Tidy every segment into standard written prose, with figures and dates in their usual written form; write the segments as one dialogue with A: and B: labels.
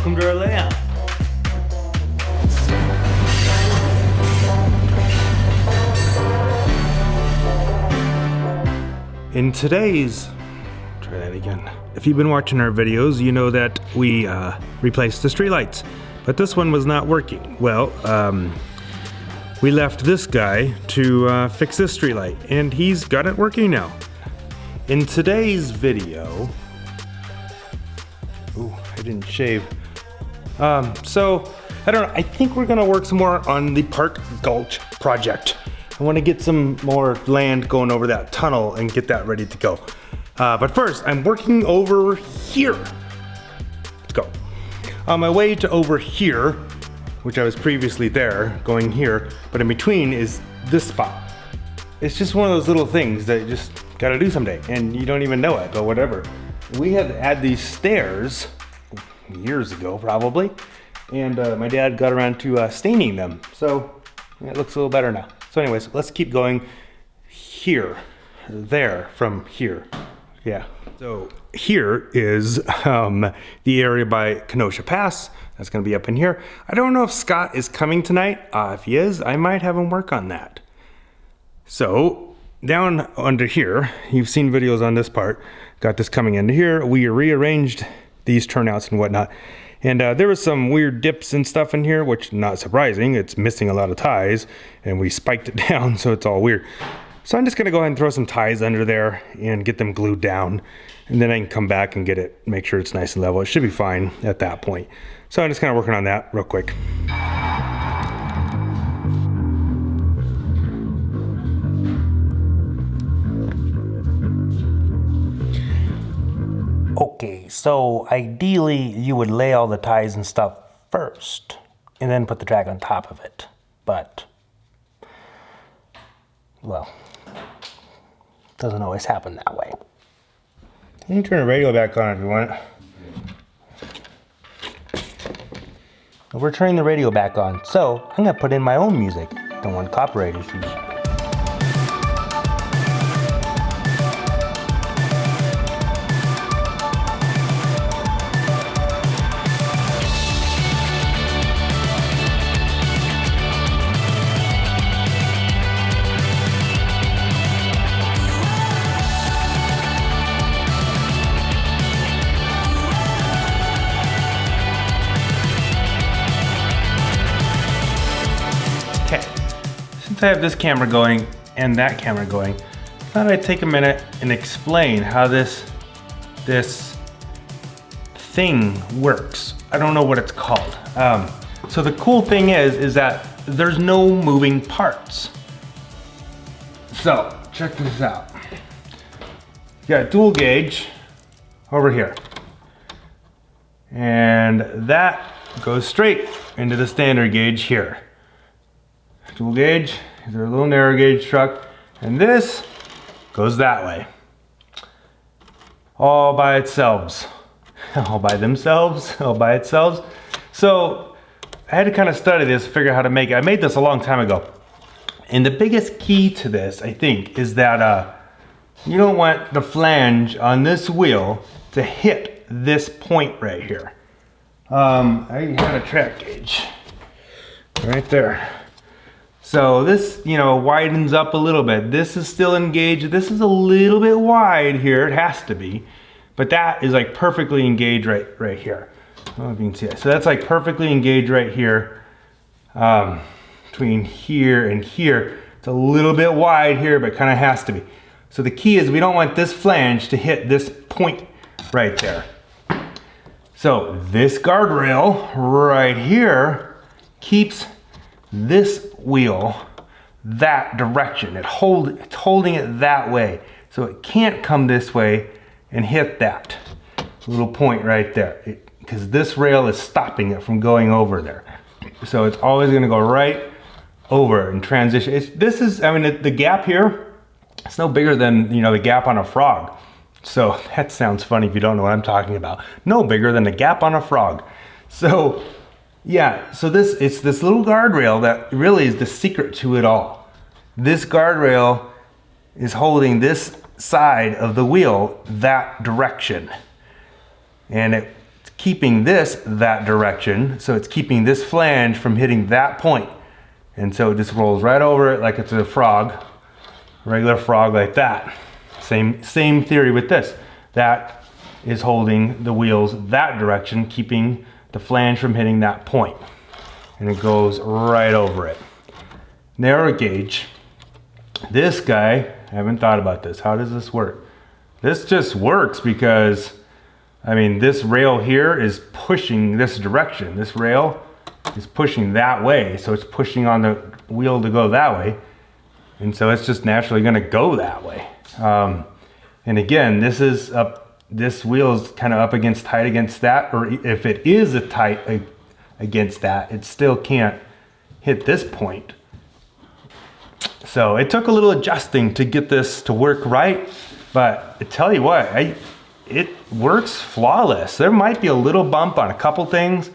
A: welcome to our layout. In today's, try that again. If you've been watching our videos, you know that we replaced the streetlights, but this one was not working. Well, we left this guy to fix this streetlight, and he's got it working now. In today's video, ooh, I didn't shave. So, I don't know, I think we're gonna work some more on the Park Gulch project. I wanna get some more land going over that tunnel and get that ready to go. But first, I'm working over here. Let's go. On my way to over here, which I was previously there, going here, but in between is this spot. It's just one of those little things that you just gotta do someday, and you don't even know it, but whatever. We had these stairs years ago, probably, and my dad got around to staining them, so it looks a little better now. So anyways, let's keep going here, there, from here. Yeah. So here is the area by Kenosha Pass. That's gonna be up in here. I don't know if Scott is coming tonight. If he is, I might have him work on that. So down under here, you've seen videos on this part. Got this coming into here. We rearranged these turnouts and whatnot. And there was some weird dips and stuff in here, which not surprising. It's missing a lot of ties, and we spiked it down, so it's all weird. So I'm just gonna go ahead and throw some ties under there and get them glued down. And then I can come back and get it, make sure it's nice and level. It should be fine at that point. So I'm just kind of working on that real quick. Okay, so ideally you would lay all the ties and stuff first and then put the track on top of it. But, well, doesn't always happen that way. You can turn the radio back on if you want. We're turning the radio back on, so I'm gonna put in my own music. Don't want copyright issues. Okay, since I have this camera going and that camera going, I thought I'd take a minute and explain how this thing works. I don't know what it's called. So the cool thing is that there's no moving parts. So check this out. You got a dual gauge over here, and that goes straight into the standard gauge here. Dual gauge, these are a little narrow gauge truck, and this goes that way. All by itself. All by themselves, all by itself. So I had to kind of study this, figure out how to make it. I made this a long time ago. And the biggest key to this, I think, is that you don't want the flange on this wheel to hit this point right here. I had a track gauge right there. So this, widens up a little bit. This is still engaged. This is a little bit wide here. It has to be. But that is like perfectly engaged right here. I don't know if you can see it. So that's like perfectly engaged right here. Between here and here. It's a little bit wide here, but kind of has to be. So the key is we don't want this flange to hit this point right there. So this guardrail right here keeps this wheel that direction. It's holding it that way. So it can't come this way and hit that little point right there, because this rail is stopping it from going over there. So it's always gonna go right over and transition. The gap here, it's no bigger than the gap on a frog. So that sounds funny if you don't know what I'm talking about. No bigger than the gap on a frog. So yeah, so it's this little guardrail that really is the secret to it all. This guardrail is holding this side of the wheel that direction. And it's keeping this that direction. So it's keeping this flange from hitting that point. And so it just rolls right over it like it's a frog, regular frog like that. Same theory with this. That is holding the wheels that direction, keeping the flange from hitting that point. And it goes right over it. Narrow gauge. This guy, I haven't thought about this. How does this work? This just works because, I mean, this rail here is pushing this direction. This rail is pushing that way. So it's pushing on the wheel to go that way. And so it's just naturally gonna go that way. And again, this wheel is kind of up against tight against that, or if it is a tight against that, it still can't hit this point. So it took a little adjusting to get this to work right, but I tell you what, it works flawless. There might be a little bump on a couple things,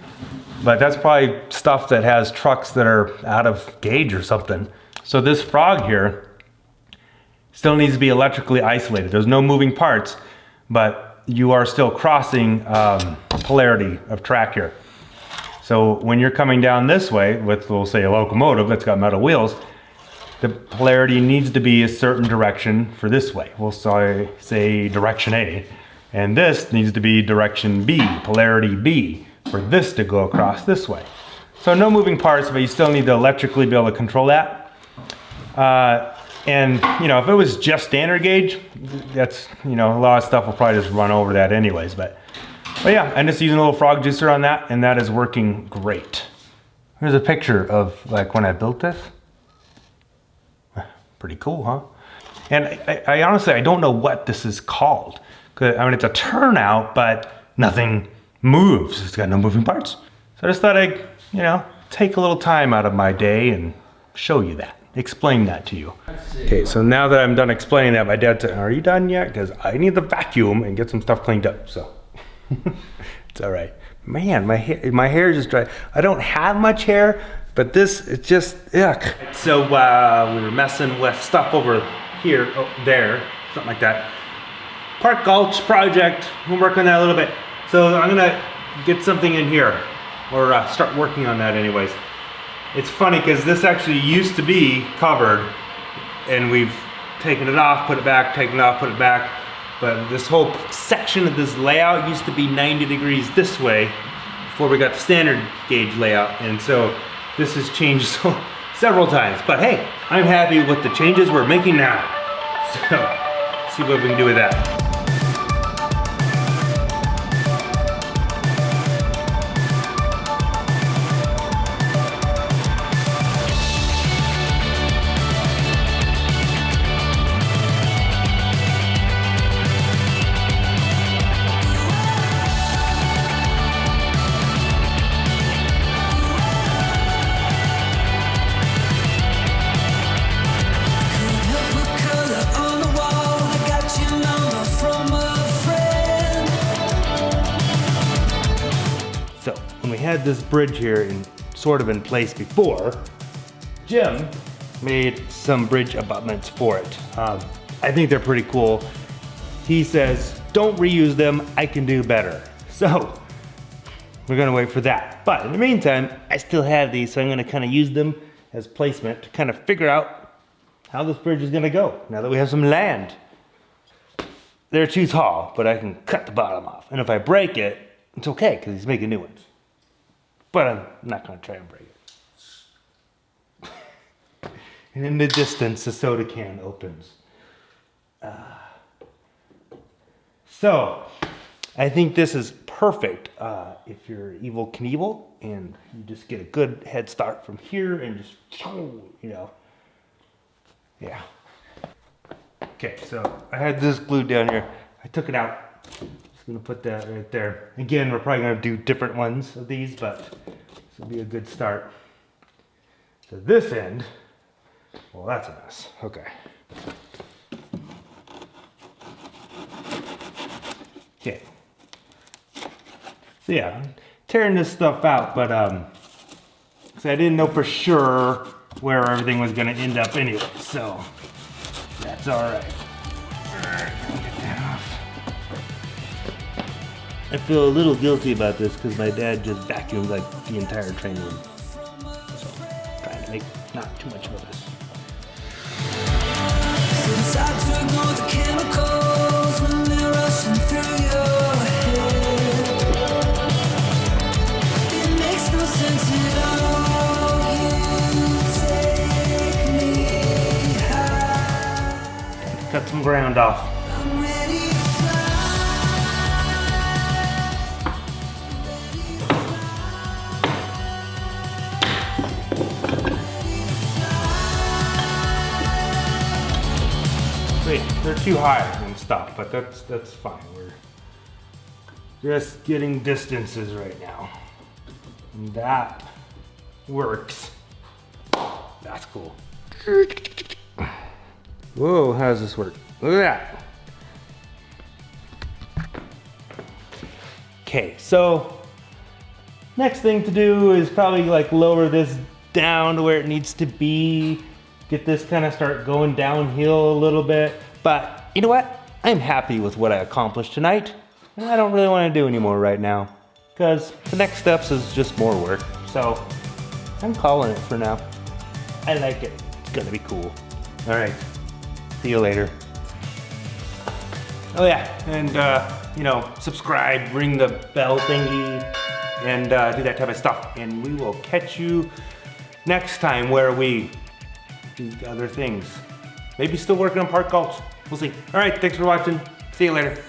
A: but that's probably stuff that has trucks that are out of gauge or something. So this frog here still needs to be electrically isolated. There's no moving parts, but you are still crossing polarity of track here. So when you're coming down this way with, we'll say, a locomotive that's got metal wheels, the polarity needs to be a certain direction for this way. We'll say direction A, and this needs to be direction B, polarity B, for this to go across this way. So no moving parts, but you still need to electrically be able to control that. And you know, if it was just standard gauge, that's, you know, a lot of stuff will probably just run over that anyways. But yeah, I'm just using a little frog juicer on that, and that is working great. Here's a picture of like when I built this. Pretty cool, huh? And I honestly, I don't know what this is called. I mean, it's a turnout, but nothing moves. It's got no moving parts. So I just thought I'd, you know, take a little time out of my day and show you that. Explain that to you. Okay, so now that I'm done explaining that, my dad said, are you done yet? Because I need the vacuum and get some stuff cleaned up, so. It's all right. Man, my hair is just dry. I don't have much hair, but this, it's just, yuck. So we were messing with stuff over here, there, something like that. Park Gulch project, we'll work on that a little bit. So I'm gonna get something in here, or start working on that anyways. It's funny because this actually used to be covered, and we've taken it off, put it back, taken it off, put it back. But this whole section of this layout used to be 90 degrees this way before we got the standard gauge layout. And so this has changed several times. But hey, I'm happy with the changes we're making now. So, see what we can do with that. So when we had this bridge here sort of in place before, Jim made some bridge abutments for it. I think they're pretty cool. He says, don't reuse them, I can do better. So we're gonna wait for that. But in the meantime, I still have these, so I'm gonna kind of use them as placement to kind of figure out how this bridge is gonna go now that we have some land. They're too tall, but I can cut the bottom off. And if I break it, it's okay, because he's making new ones. But I'm not gonna try and break it. And in the distance, the soda can opens. So, I think this is perfect if you're Evel Knievel and you just get a good head start from here and just, you know, yeah. Okay, so I had this glued down here. I took it out. Just gonna put that right there. Again, we're probably gonna do different ones of these, but this will be a good start. So this end, well, that's a mess. Okay. Okay. So yeah, I'm tearing this stuff out, but so I didn't know for sure where everything was gonna end up anyway, so that's all right. All right, get that off. I feel a little guilty about this because my dad just vacuumed like the entire train room. So, trying to make not too much of this.
B: Since I took all the chemicals when they're rushing through your head, it makes no sense at all. You take me high.
A: Cut some ground off.
B: I'm ready to
A: Wait, they're too high and stuff, but that's fine. We're just getting distances right now. And that works. That's cool. Whoa, how does this work? Look at that. Okay, so next thing to do is probably like lower this down to where it needs to be. Get this kind of start going downhill a little bit. But you know what? I'm happy with what I accomplished tonight. And I don't really want to do anymore right now. Because the next steps is just more work. So I'm calling it for now. I like it. It's gonna be cool. All right. See you later. Oh yeah, and you know, subscribe, ring the bell thingy, and do that type of stuff. And we will catch you next time where we do other things. Maybe still working on Park Gulch. We'll see. All right, thanks for watching. See you later.